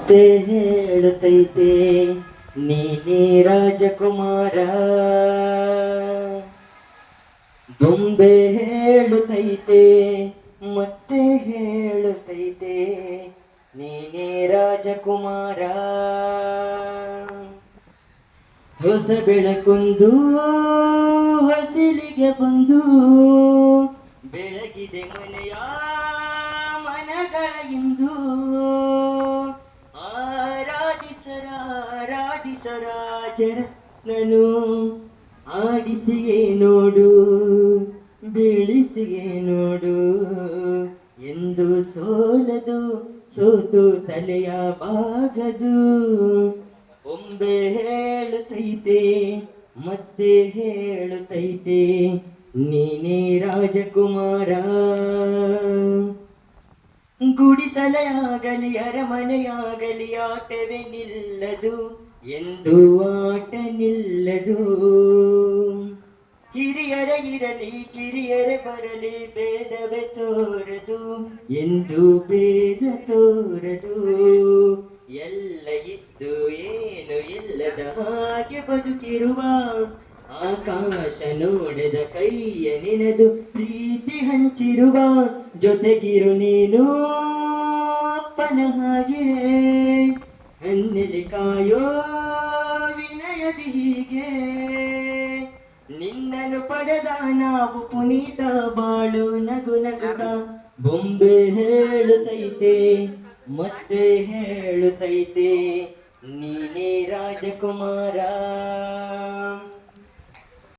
ಮತ್ತೆ ಹೇಳುತ್ತೈತೆ ನೀನೇ ರಾಜಕುಮಾರ. ಬೊಂಬೆ ಹೇಳುತ್ತೈತೆ ಮತ್ತೆ ಹೇಳುತ್ತೈತೆ ನೀನೇ ರಾಜಕುಮಾರ. ಹೊಸ ಬೆಳಕೊಂದು ಹೊಸಿಲಿಗೆ ಬಂದು ಬೆಳಗಿದೆ ಮನೆಯ ಮನಗಳ ಇಂದು. ಆರಾಧಿಸರಾಜರತ್ನನು ಆಡಿಸಿಯೇ ನೋಡು ಬೀಳಿಸಿಯೇ ನೋಡು ಎಂದು ಸೋಲದು ಸೋತು ತಲೆಯ ಬಾಗದು. ಒಮ್ಮೆ ಹೇಳುತ್ತೈತೆ ಮತ್ತೆ ಹೇಳುತ್ತೈತೆ ನೀನೇ ರಾಜಕುಮಾರ. ಗುಡಿಸಲೇ ಆಗಲಿ ಅರಮನೆಯಾಗಲಿ ಆಟವೇ ನಿಲ್ಲದು ಎಂದು ಆಟ ನಿಲ್ಲದು. ಹಿರಿಯರ ಇರಲಿ ಕಿರಿಯರೇ ಬರಲಿ ಭೇದವೇ ತೋರದು ಎಂದು ಭೇದ ತೋರದು. ಎಲ್ಲ ಇದ್ದು ಏನು ಇಲ್ಲದ ಹಾಗೆ ಬದುಕಿರುವ ಆಕಾಶ ನೋಡದ ಕೈಯ ನಿನದು ಪ್ರೀತಿ ಹಂಚಿರುವ ಜೊತೆಗಿರು ನೀನು ಅಪ್ಪನ ಹಾಗೆ ಹನ್ನೆಲೆ ಕಾಯೋ ವಿನಯದಿ ಹೀಗೆ. ನಿನ್ನನ್ನು ಪಡೆದ ನಾವು ಪುನೀತ ಬಾಳು ನಗು ನಗುತ್ತ. ಬೊಂಬೆ ಹೇಳುತ್ತೈತೆ ಮತ್ತೆ ಹೇಳುತ್ತೈತೆ ನೀನೇ ರಾಜಕುಮಾರ.